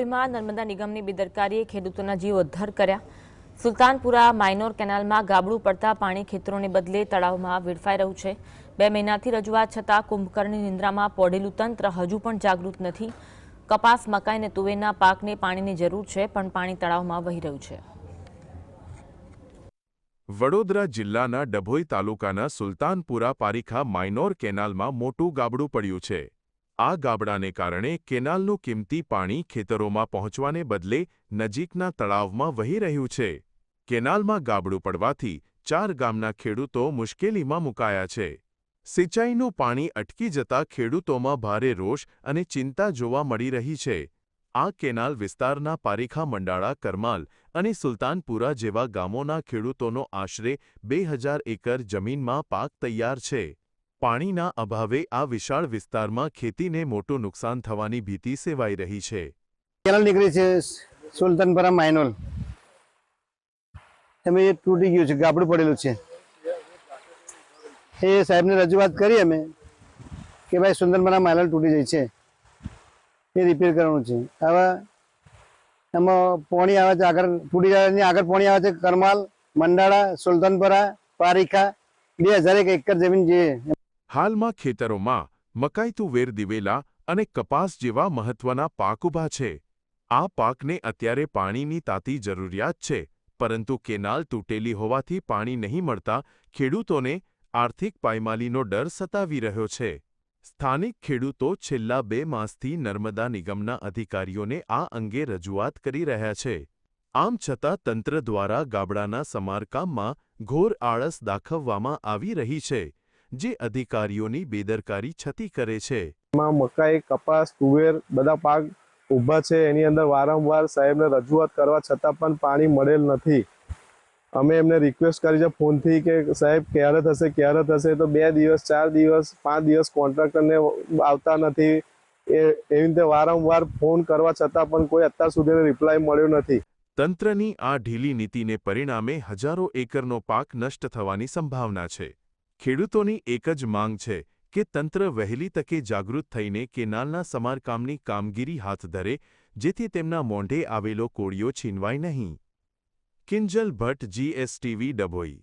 નર્મદા નિગમની બેદરકારીએ ખેડૂતોના જીવ અદ્ધર કર્યા। સુલતાનપુરા માઇનોર કેનાલમાં ગાબડું પડતા પાણી ખેતરોને બદલે તળાવમાં વેડફાઈ રહ્યું છે। 2 મહિનાથી રજૂઆત છતાં કુંભકર્ણની નિંદ્રામાં પડેલું તંત્ર હજુ પણ જાગૃત નથી। કપાસ, મકાઈ અને તુવેરના પાકને પાણીની જરૂર છે, પણ પાણી તળાવમાં વહી રહ્યું છે। વડોદરા જિલ્લાના ડભોઈ તાલુકાના સુલતાનપુરા પારીખા માઇનોર કેનાલમાં મોટું ગાબડું પડ્યું છે। આ ગાબડાને કારણે કેનાલનું કિંમતી પાણી ખેતરોમાં પહોંચવાને બદલે નજીકના તળાવમાં વહી રહ્યું છે। કેનાલમાં ગાબડું પડવાથી 4 ગામના ખેડૂતો મુશ્કેલીમાં મુકાયા છે। સિંચાઈનું પાણી અટકી જતા ખેડૂતોમાં ભારે રોષ અને ચિંતા જોવા મળી રહી છે। આ કેનાલ વિસ્તારના પારીખા, મંડાળા, કરમાલ અને સુલતાનપુરા જેવા ગામોના ખેડૂતોનો આશરે 2000 એકર જમીનમાં પાક તૈયાર છે। પાણીના અભાવે આ વિશાળ વિસ્તારમાં ખેતીને મોટું નુકસાન થવાની ભીતિ સેવાઈ રહી છે। કેનાલ નીકળી છે સુલતાનપુરા માઇનોર, અમે તૂટી ગયું છે, ગાબડું પડેલું છે। એ સાહેબને રજૂઆત કરી અમે કે ભાઈ સુલતાનપુરા માઇનોર તૂટી જાય છે, એ રિપેર કરવાનું છે। હવે એમાં પાણી આવે છે, આગળ તૂટી જાય આગળ પાણી આવે છે કરમાલ, મંડાળા, સુલતાનપુરા, પારીખા 2001 એકર જમીન છે। હાલમાં ખેતરોમાં મકાઈ, તુવેર, દિવેલા અને કપાસ જેવા મહત્વના પાક ઊભા છે। આ પાકને અત્યારે પાણીની તાતી જરૂરિયાત છે, પરંતુ કેનાલ તૂટેલી હોવાથી પાણી નહીં મળતા ખેડૂતોને આર્થિક પાયમાલીનો ડર સતાવી રહ્યો છે। સ્થાનિક ખેડૂતો છેલ્લા 2 માસથી નર્મદા નિગમના અધિકારીઓને આ અંગે રજૂઆત કરી રહ્યા છે। આમ છતાં તંત્ર દ્વારા ગાબડાના સમારકામમાં ઘોર આળસ દાખવવામાં આવી રહી છે, જે અધિકારીઓની બેદરકારી છતી કરે છે। મકાઈ, કપાસ, તુવેર બધા પાક ઊભા છે, એની અંદર વારંવાર સાહેબને રજૂઆત કરવા છતાં પણ પાણી મળેલ નથી। અમે એમને રિક્વેસ્ટ કરી છે ફોનથી કે સાહેબ ક્યારે થશે, તો 2 દિવસ, 4 દિવસ, 5 દિવસ કોન્ટ્રાક્ટરને આવતા નથી। એવી રીતે વારંવાર ફોન કરવા છતાં પણ કોઈ અત્યાર સુધીનો રિપ્લાય મળ્યો નથી। તંત્રની આ ઢીલી નીતિને પરિણામે હજારો એકરનો પાક નષ્ટ થવાની સંભાવના છે। ખેડૂતોની એક જ માંગ છે કે તંત્ર વહેલી તકે જાગૃત થઈને કેનાલના સમારકામની કામગીરી હાથ ધરે, જેથી તેમના મોંઢે આવેલો કોળિયો છીનવાય નહીં। કિંજલ ભટ્ટ, GSTV, ડભોઈ।